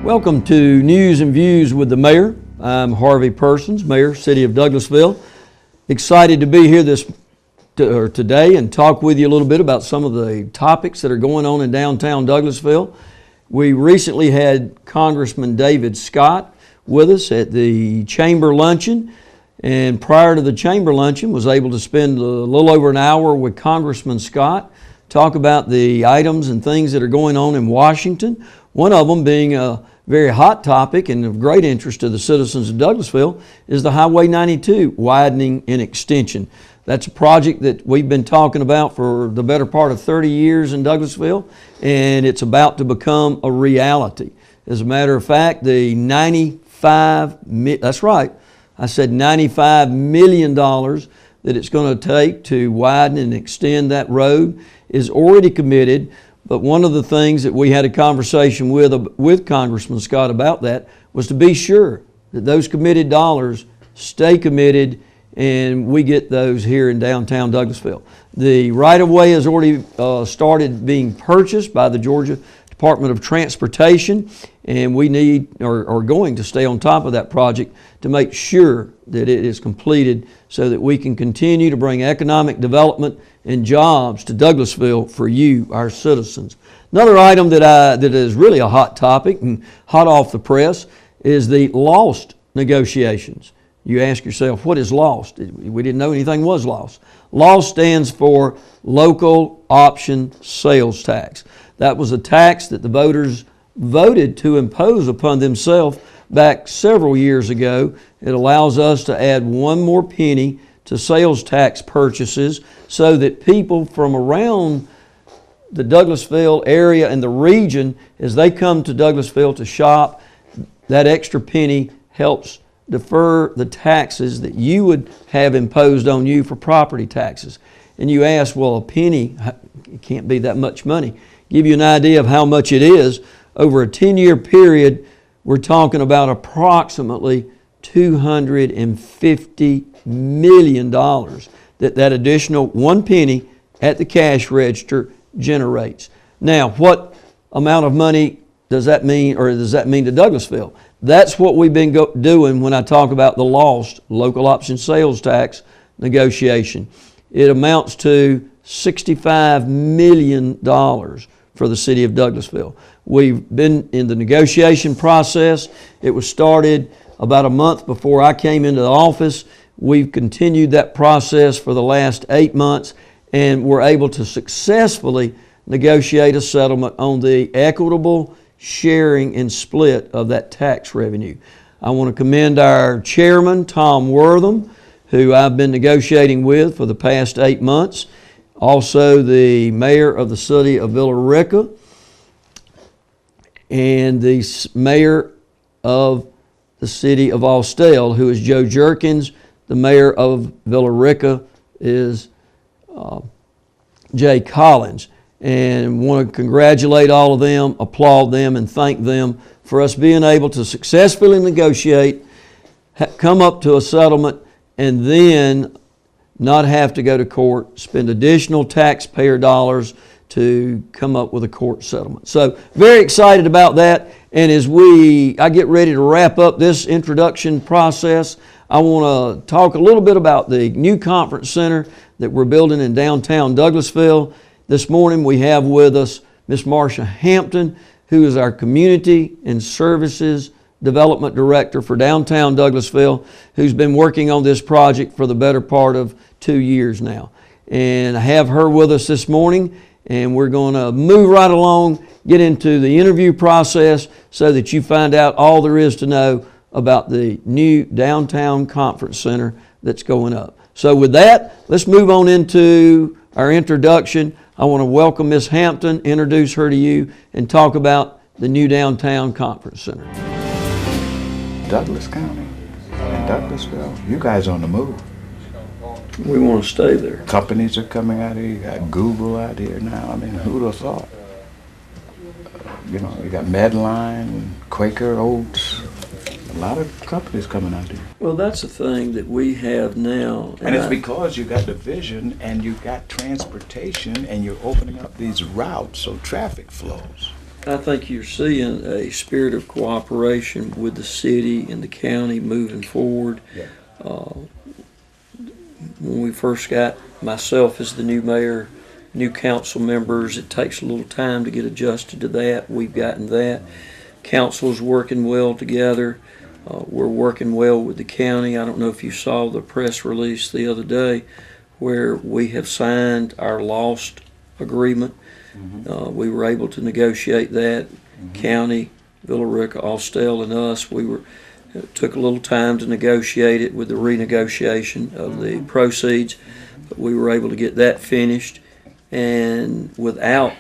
Welcome to News and Views with the Mayor. I'm Harvey Persons, Mayor, City of Douglasville. Excited to be here today and talk with you a little bit about some of the topics that are going on in downtown Douglasville. We recently had Congressman David Scott with us at the Chamber Luncheon, and prior to the Chamber Luncheon was able to spend a little over an hour with Congressman Scott, talk about the items and things that are going on in Washington. One of them being a very hot topic and of great interest to the citizens of Douglasville is the Highway 92 widening and extension. That's a project that we've been talking about for the better part of 30 years in Douglasville, and it's about to become a reality. As a matter of fact, the that's right, I said $95 million that it's going to take to widen and extend that road is already committed. But one of the things that we had a conversation with Congressman Scott about that was to be sure that those committed dollars stay committed and we get those here in downtown Douglasville. The right-of-way has already started being purchased by the Georgia Department of Transportation, and we are going to stay on top of that project to make sure that it is completed so that we can continue to bring economic development and jobs to Douglasville for you, our citizens. Another item that is really a hot topic and hot off the press is the LOST negotiations. You ask yourself, what is LOST? We didn't know anything was LOST. LOST stands for Local Option Sales Tax. That was a tax that the voters voted to impose upon themselves back several years ago. It allows us to add one more penny to sales tax purchases so that people from around the Douglasville area and the region, as they come to Douglasville to shop, that extra penny helps defer the taxes that you would have imposed on you for property taxes. And you ask, well, a penny, it can't be that much money. Give you an idea of how much it is. Over a 10-year period, we're talking about approximately $250 million that additional one penny at the cash register generates. Now, what amount of money does that mean, or does that mean to Douglasville? That's what we've been doing when I talk about the LOST, Local Option Sales Tax negotiation. It amounts to $65 million for the city of Douglasville. We've been in the negotiation process. It was started about a month before I came into the office. We've continued that process for the last 8 months, and we're able to successfully negotiate a settlement on the equitable sharing and split of that tax revenue. I want to commend our chairman, Tom Wortham, who I've been negotiating with for the past 8 months. Also the mayor of the city of Villa Rica and the mayor of the city of Austell, who is Joe Jerkins. The mayor of Villa Rica is Jay Collins. And want to congratulate all of them, applaud them, and thank them for us being able to successfully negotiate, come up to a settlement, and then not have to go to court, spend additional taxpayer dollars to come up with a court settlement. So very excited about that. And as I get ready to wrap up this introduction process, I want to talk a little bit about the new conference center that we're building in downtown Douglasville. This morning we have with us Miss Marcia Hampton, who is our Community and Services Development Director for downtown Douglasville, who's been working on this project for the better part of 2 years now. And I have her with us this morning, and we're going to move right along, get into the interview process so that you find out all there is to know about the new downtown conference center that's going up. So with that, let's move on into our introduction. I want to welcome Ms. Hampton, introduce her to you, and talk about the new downtown conference center. Douglas County and Douglasville, you guys on the move. We want to stay there. Companies are coming out here. You got Google out here now. I mean, who'd have thought? You got Medline, Quaker Oats, a lot of companies coming out here. Well, that's the thing that we have now. And it's because you got the vision and you got transportation and you're opening up these routes so traffic flows. I think you're seeing a spirit of cooperation with the city and the county moving forward. Yeah. When we first got myself as the new mayor, new council members, it takes a little time to get adjusted to that. We've gotten that. Council's working well together. We're working well with the county. I don't know if you saw the press release the other day where we have signed our lost agreement. We were able to negotiate that. County, Villa Rica, Austell, and us, it took a little time to negotiate it with the renegotiation of the proceeds, but we were able to get that finished and without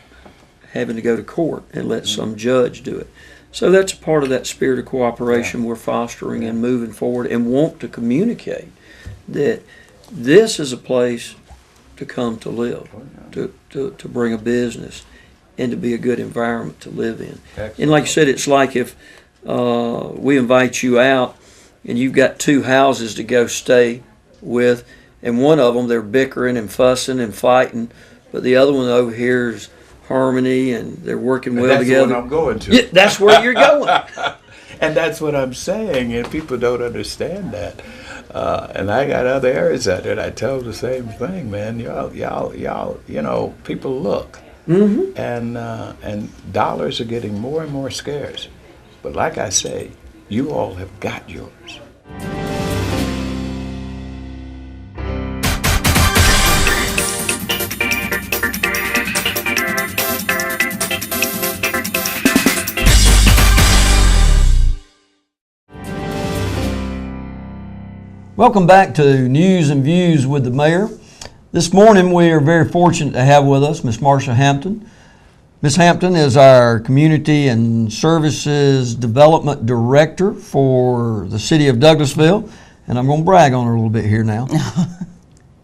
having to go to court and let some judge do it. So that's a part of that spirit of cooperation we're fostering and moving forward, and want to communicate that this is a place to come to live, to bring a business, and to be a good environment to live in. Excellent. And like I said, it's like if we invite you out and you've got two houses to go stay with, and one of them they're bickering and fussing and fighting, but the other one over here is harmony and they're working well together. That's what I'm going to. Yeah, that's where you're going. And that's what I'm saying, and people don't understand that. And I got other areas out there that I tell the same thing, man. Y'all, you know, people look, and dollars are getting more and more scarce. But like I say, you all have got yours. Welcome back to News and Views with the Mayor. This morning we are very fortunate to have with us Miss Marcia Hampton. Ms. Hampton is our Community and Services Development Director for the City of Douglasville, and I'm going to brag on her a little bit here now.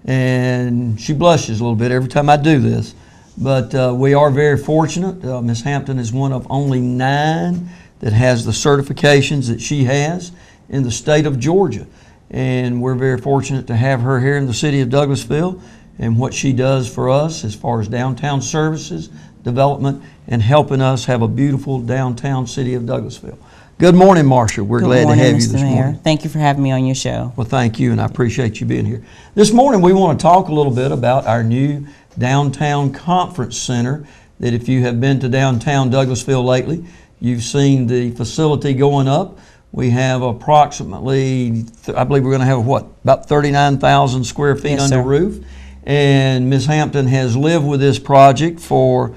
And she blushes a little bit every time I do this. But we are very fortunate. Ms. Hampton is one of only 9 that has the certifications that she has in the state of Georgia. And we're very fortunate to have her here in the City of Douglasville, and what she does for us as far as downtown services, development, and helping us have a beautiful downtown City of Douglasville. Good morning, Marcia. We're glad to have you this morning. Thank you for having me on your show. Well, thank you, and I appreciate you being here. This morning we want to talk a little bit about our new downtown conference center, that if you have been to downtown Douglasville lately, you've seen the facility going up. We have approximately, I believe we're going to have about 39,000 square feet under roof. And Ms. Hampton has lived with this project for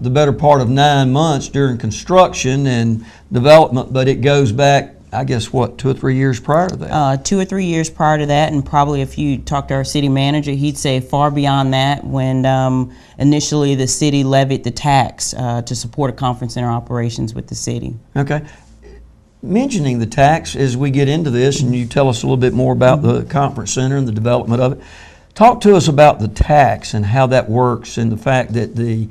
the better part of 9 months during construction and development, but it goes back, I guess, 2 or 3 years prior to that? 2 or 3 years prior to that, and probably if you talk to our city manager, he'd say far beyond that, when initially the city levied the tax to support a conference center operations with the city. Okay. Mentioning the tax, as we get into this and you tell us a little bit more about the conference center and the development of it, talk to us about the tax and how that works, and the fact that the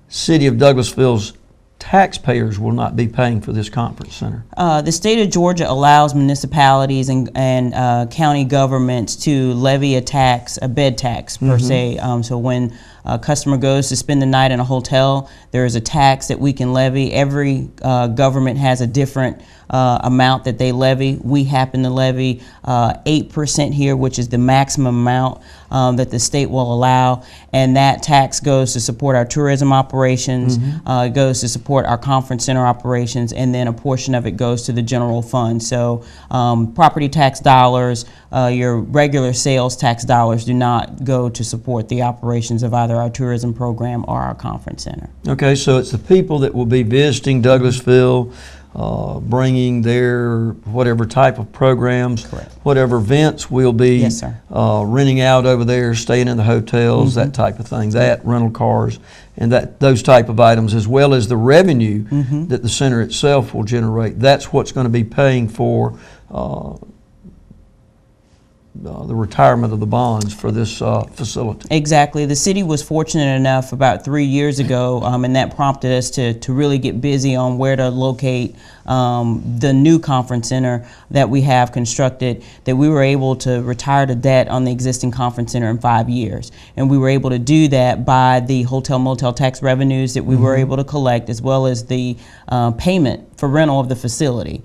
City of Douglasville's taxpayers will not be paying for this conference center. The state of Georgia allows municipalities and county governments to levy a tax, a bed tax per se. So when a customer goes to spend the night in a hotel, there is a tax that we can levy. Every government has a different amount that they levy. We happen to levy 8% here, which is the maximum amount that the state will allow, and that tax goes to support our tourism operations, it goes to support our conference center operations, and then a portion of it goes to the general fund. So property tax dollars, your regular sales tax dollars do not go to support the operations of either our tourism program or our conference center. Okay, so it's the people that will be visiting Douglasville, bringing their whatever type of programs, Correct. Whatever events we'll be Yes, sir. renting out over there, staying in the hotels, that type of thing, that rental cars, and those type of items, as well as the revenue that the center itself will generate. That's what's going to be paying for the retirement of the bonds for this facility. Exactly. The city was fortunate enough about 3 years ago, and that prompted us to really get busy on where to locate the new conference center that we have constructed, that we were able to retire the debt on the existing conference center in 5 years. And we were able to do that by the hotel motel tax revenues that we were able to collect, as well as the payment for rental of the facility.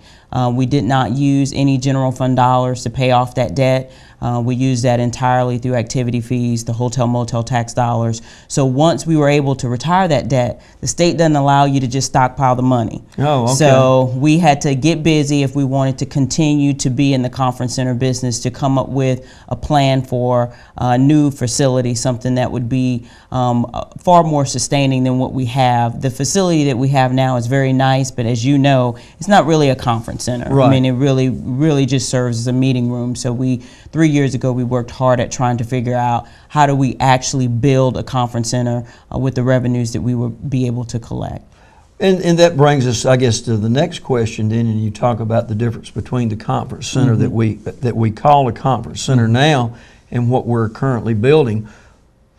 We did not use any general fund dollars to pay off that debt. We used that entirely through activity fees, the hotel motel tax dollars. So once we were able to retire that debt, the state doesn't allow you to just stockpile the money. Oh, okay. So we had to get busy if we wanted to continue to be in the conference center business, to come up with a plan for a new facility, something that would be far more sustaining than what we have. The facility that we have now is very nice, but as you know, it's not really a conference center. Right. I mean, it really just serves as a meeting room. So 3 years ago, we worked hard at trying to figure out how do we actually build a conference center with the revenues that we would be able to collect. And that brings us, I guess, to the next question then, and you talk about the difference between the conference center that we call a conference center now and what we're currently building.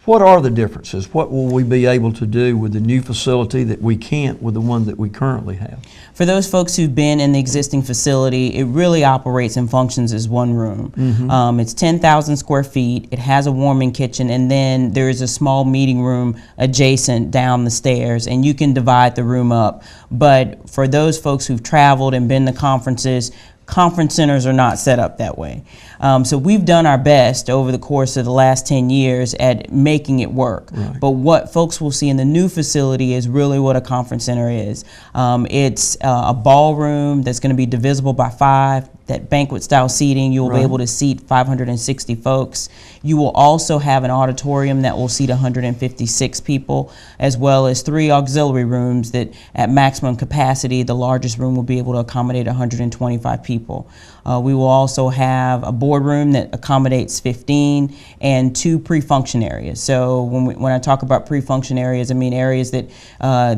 What are the differences? What will we be able to do with the new facility that we can't with the one that we currently have? For those folks who've been in the existing facility, it really operates and functions as one room. It's 10,000 square feet. It has a warming kitchen, and then there is a small meeting room adjacent down the stairs, and you can divide the room up. But for those folks who've traveled and been to conferences, conference centers are not set up that way. So we've done our best over the course of the last 10 years at making it work. Right. But what folks will see in the new facility is really what a conference center is. It's a ballroom that's going to be divisible by 5. That banquet style seating, you will be able to seat 560 folks. You will also have an auditorium that will seat 156 people, as well as 3 auxiliary rooms that at maximum capacity, the largest room will be able to accommodate 125 people. We will also have a boardroom that accommodates 15 and 2 pre-function areas. So when I talk about pre-function areas, I mean areas that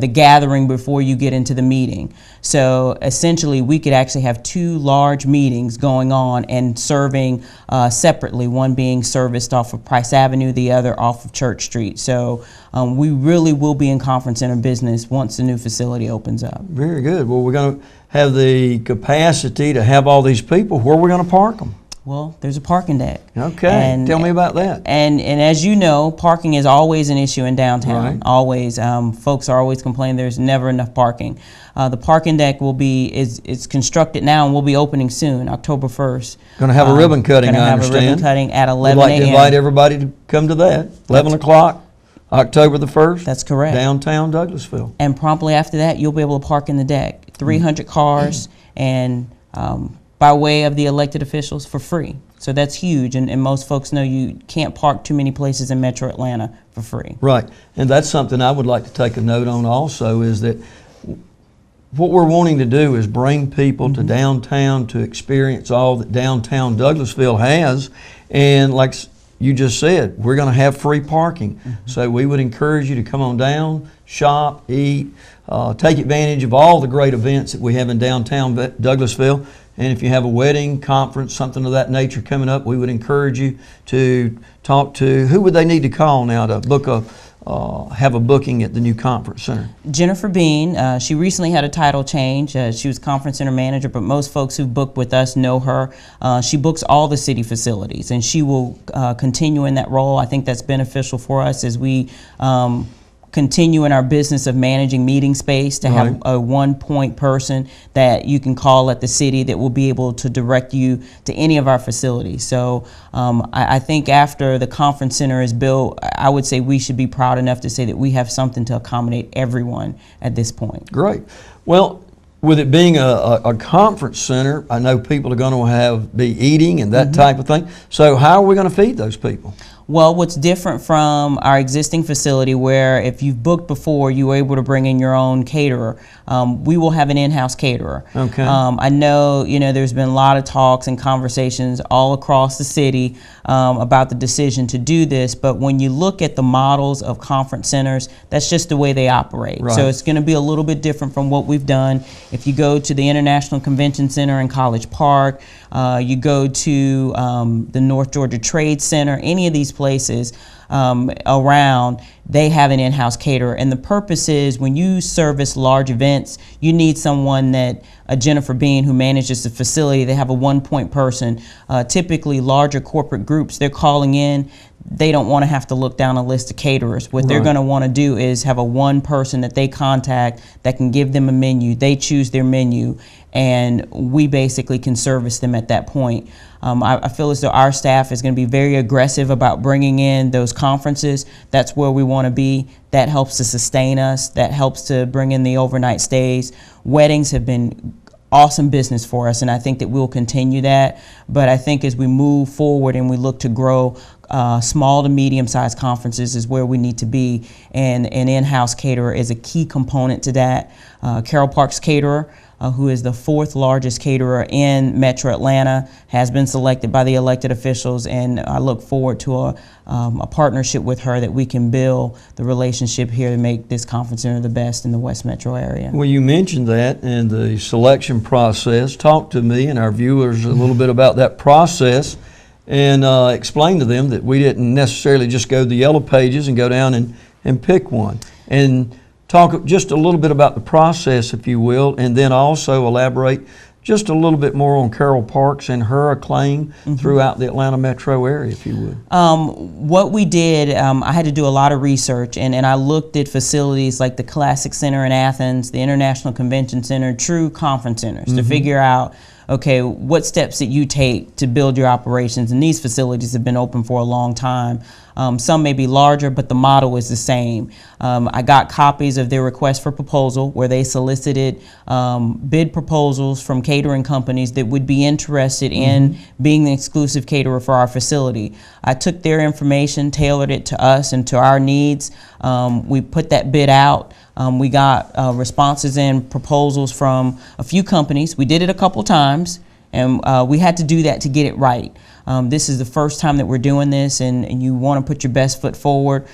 the gathering before you get into the meeting. So essentially, we could actually have 2 large meetings going on and serving separately, one being serviced off of Price Avenue, the other off of Church Street. So we really will be in conference center business once the new facility opens up. Very good. Well, we're going to have the capacity to have all these people. Where are we going to park them? Well, there's a parking deck. Okay, And tell me about that. And as you know, parking is always an issue in downtown. Right. Always. Folks are always complaining there's never enough parking. The parking deck is constructed now and will be opening soon, October 1st. Going to have a ribbon cutting, I understand. Going to have a ribbon cutting at 11 We'd like to a.m. invite everybody to come to that. 11 o'clock, October the 1st. That's correct. Downtown Douglasville. And promptly after that, you'll be able to park in the deck. 300 cars and by way of the elected officials for free. So that's huge, and most folks know you can't park too many places in Metro Atlanta for free. Right, and that's something I would like to take a note on also, is that what we're wanting to do is bring people to downtown to experience all that downtown Douglasville has, and like you just said, we're going to have free parking. So we would encourage you to come on down, shop, eat, take advantage of all the great events that we have in downtown Douglasville. And if you have a wedding, conference, something of that nature coming up, we would encourage you to talk to, who would they need to call now to book have a booking at the new conference center? Jennifer Bean, she recently had a title change. She was conference center manager, but most folks who book with us know her. She books all the city facilities, and she will continue in that role. I think that's beneficial for us as we continue in our business of managing meeting space, to have a one-point person that you can call at the city that will be able to direct you to any of our facilities. So I think after the conference center is built, I would say we should be proud enough to say that we have something to accommodate everyone at this point. Great. Well, with it being a conference center, I know people are going to be eating and that type of thing. So how are we going to feed those people? Well, what's different from our existing facility, where if you've booked before, you were able to bring in your own caterer, we will have an in-house caterer. Okay. I know, there's been a lot of talks and conversations all across the city about the decision to do this, but when you look at the models of conference centers, that's just the way they operate. Right. So it's going to be a little bit different from what we've done. If you go to the International Convention Center in College Park, you go to the North Georgia Trade Center, any of these places around, they have an in-house caterer. And the purpose is, when you service large events, you need someone that Jennifer Bean, who manages the facility. They have a one-point person. Typically, larger corporate groups, they're calling in. They don't want to have to look down a list of caterers. What they're going to want to do is have a one person that they contact that can give them a menu. They choose their menu, and we basically can service them at that point. I feel as though our staff is going to be very aggressive about bringing in those conferences. That's where we want to be. That helps to sustain us. That helps to bring in the overnight stays. Weddings have been awesome business for us, and I think that we'll continue that. But I think as we move forward and we look to grow, small to medium-sized conferences is where we need to be, and an in-house caterer is a key component to that. Carroll Park's caterer, who is the 4th largest caterer in Metro Atlanta, has been selected by the elected officials, and I look forward to a partnership with her that we can build the relationship here to make this conference center the best in the West Metro area. Well, you mentioned that and the selection process. Talk to me and our viewers a little bit about that process, and explain to them that we didn't necessarily just go to the yellow pages and go down and pick one. And talk just a little bit about the process, if you will, and then also elaborate just a little bit more on Carroll Parks and her acclaim throughout the Atlanta metro area, if you would. What we did, I had to do a lot of research, and I looked at facilities like the Classic Center in Athens, the International Convention Center, true conference centers, to figure out, okay, what steps that you take to build your operations. And these facilities have been open for a long time. Some may be larger, but the model is the same. I got copies of their request for proposal where they solicited bid proposals from catering companies that would be interested in being the exclusive caterer for our facility. I took their information, tailored it to us and to our needs. We put that bid out. We got responses and proposals from a few companies. We did it a couple times, and we had to do that to get it right. This is the first time that we're doing this, and you want to put your best foot forward.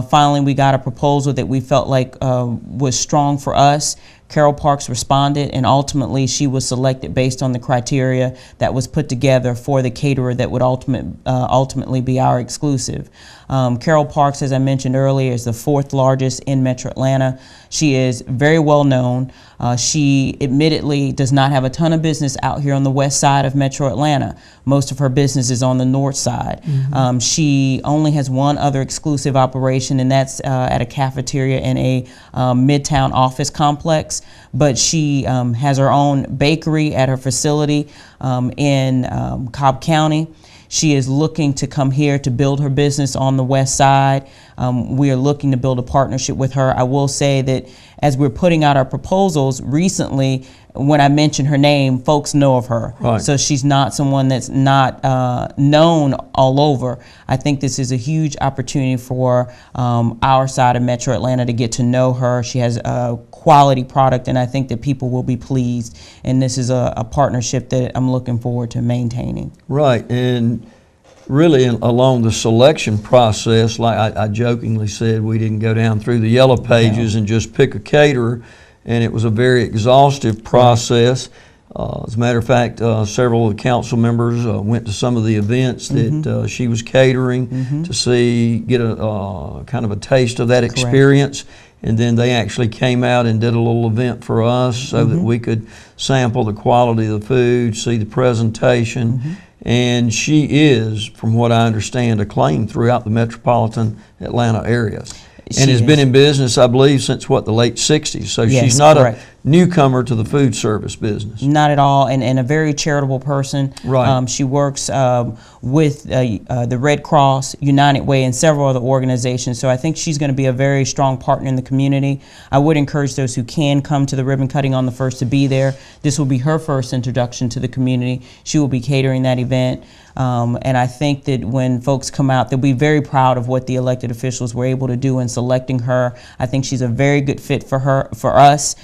Finally, we got a proposal that we felt like was strong for us. Carroll Parks responded, and ultimately she was selected based on the criteria that was put together for the caterer that would ultimately be our exclusive. Carroll Parks, as I mentioned earlier, is the 4th largest in Metro Atlanta. She is very well known. She admittedly does not have a ton of business out here on the west side of Metro Atlanta. Most of her business is on the north side. She only has one other exclusive operation, and that's at a cafeteria in a Midtown office complex. But she has her own bakery at her facility in Cobb County. She is looking to come here to build her business on the west side. We are looking to build a partnership with her. I will say that as we're putting out our proposals recently, when I mention her name, folks know of her. Right. So she's not someone that's not known all over. I think this is a huge opportunity for our side of Metro Atlanta to get to know her. She has a quality product, and I think that people will be pleased. And this is a partnership that I'm looking forward to maintaining. Right, and really along the selection process, like I jokingly said, we didn't go down through the yellow pages and just pick a caterer. And it was a very exhaustive process. As a matter of fact, several of the council members went to some of the events that she was catering to get a kind of a taste of that experience. And then they actually came out and did a little event for us so that we could sample the quality of the food, see the presentation. And she is, from what I understand, acclaimed throughout the metropolitan Atlanta area. And has been in business, I believe, since the late 60s. So she's not a newcomer to the food service business. Not at all, and a very charitable person. Right. She works with the Red Cross, United Way, and several other organizations. So I think she's going to be a very strong partner in the community. I would encourage those who can come to the ribbon cutting on the 1st to be there. This will be her first introduction to the community. She will be catering that event. And I think that when folks come out, they'll be very proud of what the elected officials were able to do in selecting her. I think she's a very good fit for us.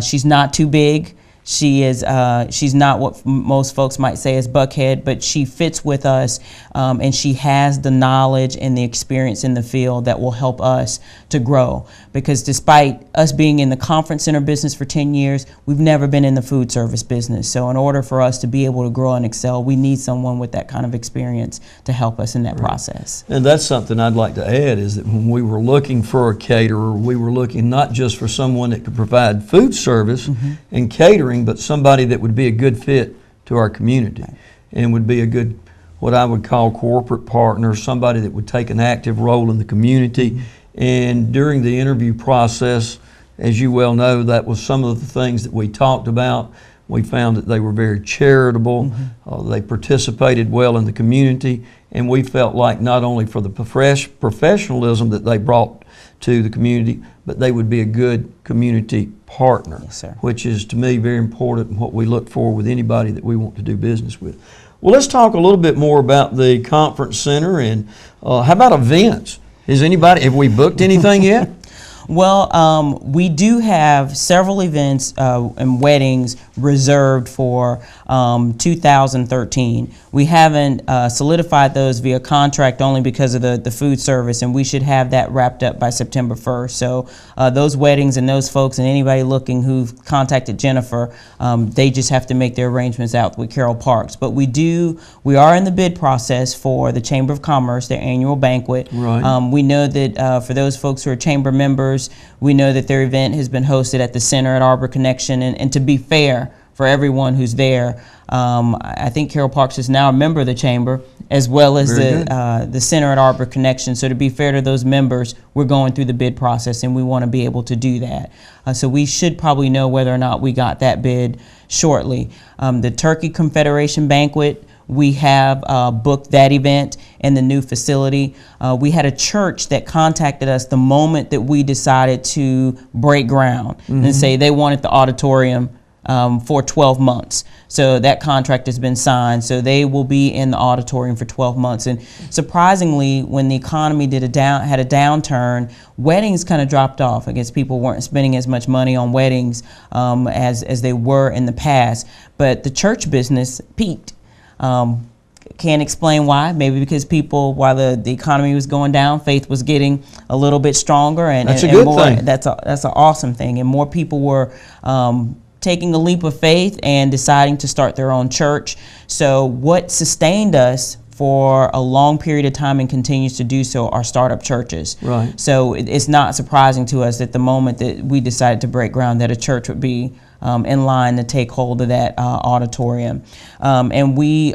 She's not too big. She's not what most folks might say is buckhead, but she fits with us, and she has the knowledge and the experience in the field that will help us to grow. Because despite us being in the conference center business for 10 years, we've never been in the food service business. So in order for us to be able to grow and excel, we need someone with that kind of experience to help us in that process. And that's something I'd like to add, is that when we were looking for a caterer, we were looking not just for someone that could provide food service and catering, offering, but somebody that would be a good fit to our community and would be a good, what I would call corporate partner, somebody that would take an active role in the community. And during the interview process, as you well know, that was some of the things that we talked about. We found that they were very charitable, they participated well in the community, and we felt like not only for the professionalism that they brought to the community, but they would be a good community partner, Yes, sir. which is to me very important and what we look for with anybody that we want to do business with. Well, let's talk a little bit more about the conference center, and how about events? Have we booked anything yet? Well, we do have several events and weddings reserved for 2013. We haven't solidified those via contract only because of the food service, and we should have that wrapped up by September 1st. So those weddings and those folks and anybody looking who've contacted Jennifer, they just have to make their arrangements out with Carroll Parks. But we are in the bid process for the Chamber of Commerce, their annual banquet. Right. We know that for those folks who are chamber members, we know that their event has been hosted at the Center at Arbor Connection, and to be fair for everyone who's there, I think Carroll Parks is now a member of the chamber as well as the Center at Arbor Connection. So to be fair to those members, we're going through the bid process, and we want to be able to do that. So we should probably know whether or not we got that bid shortly. The Turkey Confederation Banquet, we have booked that event in the new facility. We had a church that contacted us the moment that we decided to break ground and say they wanted the auditorium for 12 months. So that contract has been signed. So they will be in the auditorium for 12 months. And surprisingly, when the economy had a downturn, weddings kind of dropped off. I guess people weren't spending as much money on weddings as they were in the past. But the church business peaked. Can't explain why. Maybe because people, while the economy was going down, faith was getting a little bit stronger, and that's a good thing. That's an awesome thing, and more people were taking a leap of faith and deciding to start their own church. So what sustained us for a long period of time and continues to do so are startup churches. Right. So it's not surprising to us that the moment that we decided to break ground, that a church would be in line to take hold of that auditorium. And we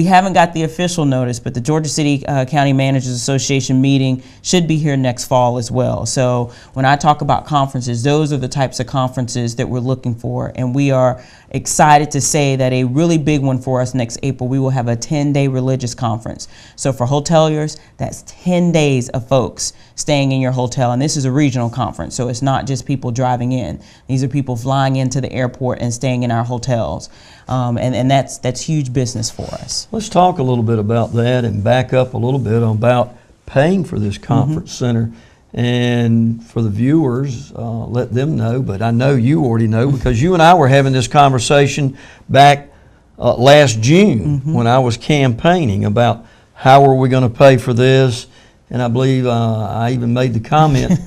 haven't got the official notice, but the Georgia City County Managers Association meeting should be here next fall as well. So when I talk about conferences, those are the types of conferences that we're looking for. And we are excited to say that a really big one for us next April, we will have a 10-day religious conference. So for hoteliers, that's 10 days of folks staying in your hotel. And this is a regional conference, so it's not just people driving in. These are people flying into the airport and staying in our hotels. And that's huge business for us. Let's talk a little bit about that and back up a little bit about paying for this conference center. And for the viewers, let them know, but I know you already know because you and I were having this conversation back last June when I was campaigning about how are we going to pay for this. And I believe I even made the comment,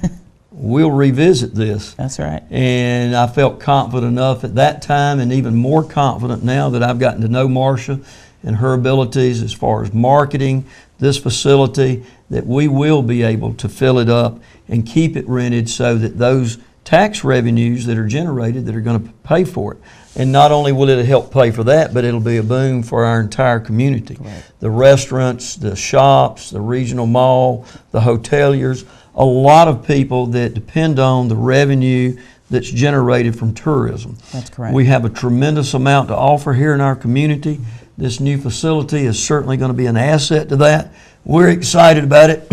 we'll revisit this. That's right. And I felt confident enough at that time, and even more confident now that I've gotten to know Marcia and her abilities as far as marketing this facility, that we will be able to fill it up and keep it rented so that those tax revenues that are generated that are going to pay for it. And not only will it help pay for that, but it'll be a boom for our entire community. Right. The restaurants, the shops, the regional mall, the hoteliers, a lot of people that depend on the revenue that's generated from tourism. That's correct. We have a tremendous amount to offer here in our community. This new facility is certainly going to be an asset to that. We're excited about it,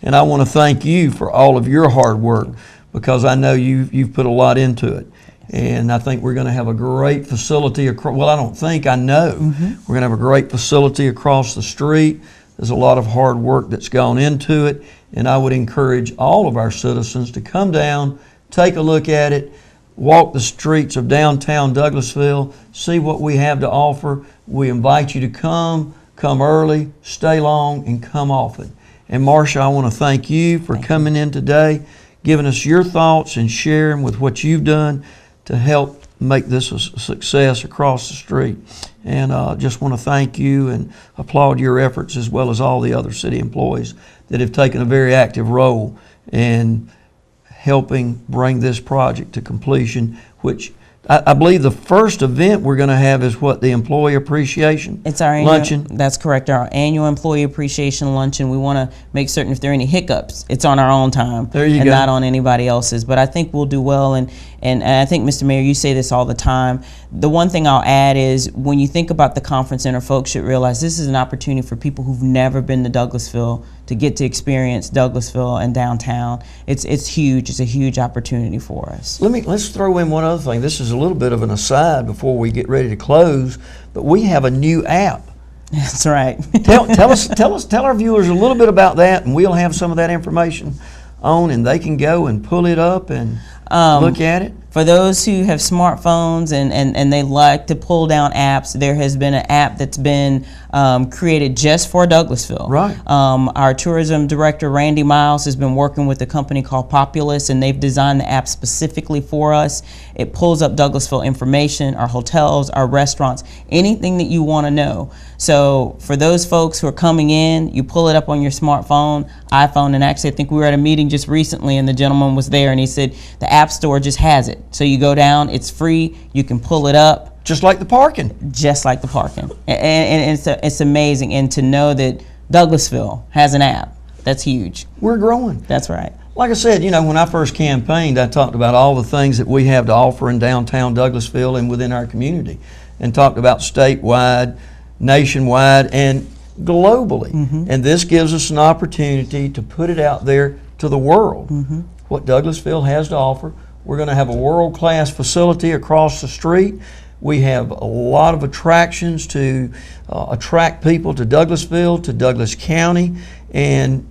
and I want to thank you for all of your hard work because I know you've put a lot into it. And I think we're going to have a great facility across, well, I don't think, I know. We're going to have a great facility across the street. There's a lot of hard work that's gone into it, and I would encourage all of our citizens to come down, take a look at it, walk the streets of downtown Douglasville, see what we have to offer. We invite you to come early, stay long, and come often. And Marcia, I want to thank you for coming in today, giving us your thoughts and sharing with what you've done to help make this a success across the street. And just want to thank you and applaud your efforts as well as all the other city employees that have taken a very active role in helping bring this project to completion, which I believe the first event we're going to have is what, the employee appreciation It's our luncheon? That's correct. Our annual employee appreciation luncheon. We want to make certain if there are any hiccups, it's on our own time. There you and go. not on anybody else's. But I think we'll do well. And I think, Mr. Mayor, you say this all the time. The one thing I'll add is when you think about the conference center, folks should realize this is an opportunity for people who've never been to Douglasville to get to experience Douglasville and downtown. It's huge. It's a huge opportunity for us. Let's throw in one other thing. This is a little bit of an aside before we get ready to close, but we have a new app. That's right. Tell our viewers a little bit about that, and we'll have some of that information on, and they can go and pull it up and look at it. For those who have smartphones and they like to pull down apps, there has been an app that's been created just for Douglasville. Right. Our tourism director, Randy Miles, has been working with a company called Populous, and they've designed the app specifically for us. It pulls up Douglasville information, our hotels, our restaurants, anything that you want to know. So for those folks who are coming in, you pull it up on your smartphone, iPhone, and actually I think we were at a meeting just recently and the gentleman was there and he said the App Store just has it. So you go down, it's free, you can pull it up. Just like the parking. Just like the parking. And it's amazing. And to know that Douglasville has an app, that's huge. We're growing. That's right. Like I said, when I first campaigned, I talked about all the things that we have to offer in downtown Douglasville and within our community, and talked about statewide, nationwide, and globally. And this gives us an opportunity to put it out there to the world, what Douglasville has to offer. We're going to have a world-class facility across the street. We have a lot of attractions to attract people to Douglasville, to Douglas County, and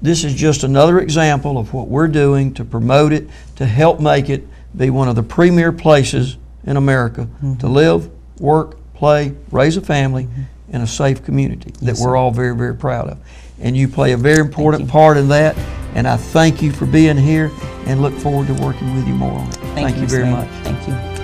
this is just another example of what we're doing to promote it, to help make it be one of the premier places in America to live, work, play, raise a family in a safe community that we're all very, very proud of. And you play a very important part in that, and I thank you for being here and look forward to working with you more on it. Thank you very Mr. much. Mayor. Thank you.